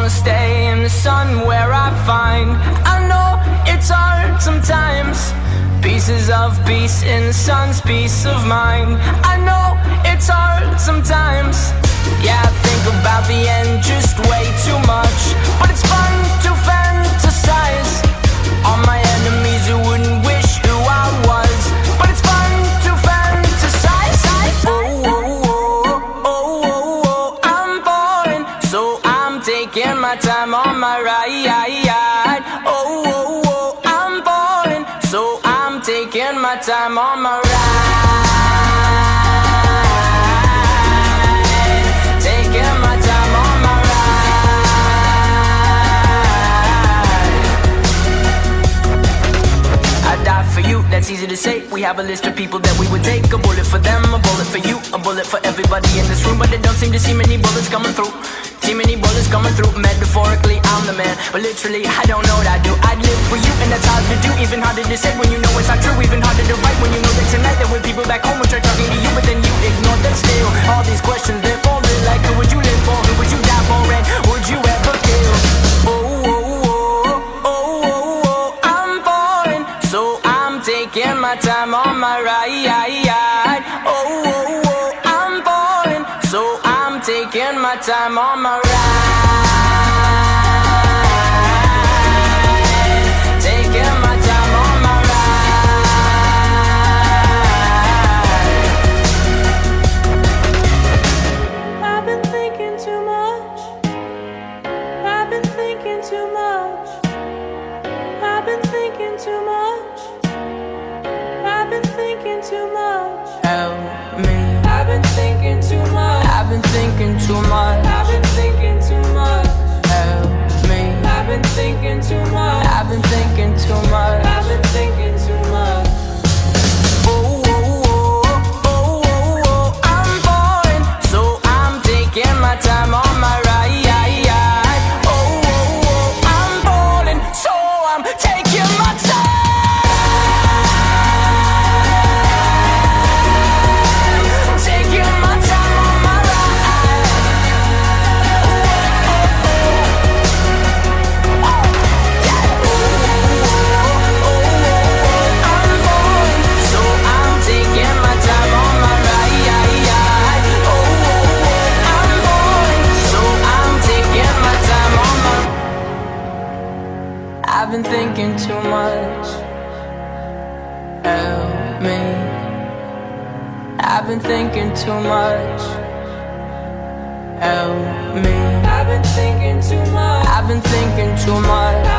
wanna stay in the sun where I find, I know it's hard sometimes, pieces of peace in the sun's peace of mind. I know it's hard sometimes. Yeah, I think about the end just way too much, but it's fun to fantasize on my enemies who wouldn't wish who I was, but it's fun to fantasize. Oh, oh, oh, oh, oh, oh, I'm falling, so I'm taking my time on my ride. Oh, oh, oh, I'm falling, so I'm taking my time on my ride. Taking my time on my ride. I die for you, that's easy to say. We have a list of people that we would take. A bullet for them, a bullet for you, a bullet for everybody in this room. But they don't seem to see many bullets coming through. See many bullets coming through. Metaphorically, I'm the man, but literally, I don't know what I do. I'd live for you, and that's hard to do. Even harder to say when you know it's not true. Even harder to write when you know that tonight there were people back home who tried talking to you, but then you ignored them still. All these questions, they're falling like, who would you live for? Who would you die for? And would you ever kill? Oh, oh, oh, oh, oh, oh, I'm falling, so I'm taking my time on my ride. Oh, oh, oh, I'm falling, so I'm taking my time on my ride. Taking my time on my ride. I've been thinking too much. I've been thinking too much. I've been thinking too much. I've been thinking too much. Help me. I've been thinking too much. I've been thinking too much. I've been thinking too much. Help me. I've been thinking too much. I've been thinking too much. I've been thinking too much. Oh, oh, oh, oh, oh, oh, I'm falling, so I'm taking my time on my ride. Oh, oh, oh, I'm falling, so I'm taking my time. Taking my time on my ride. Oh, oh, oh, oh, yeah. Oh, oh, oh, I'm falling, so I'm taking my time on my ride. Oh, oh, oh, I'm falling, so I'm taking my time on my. I've been thinking too much. Help me. I've been thinking too much. Help me. I've been thinking too much. I've been thinking too much.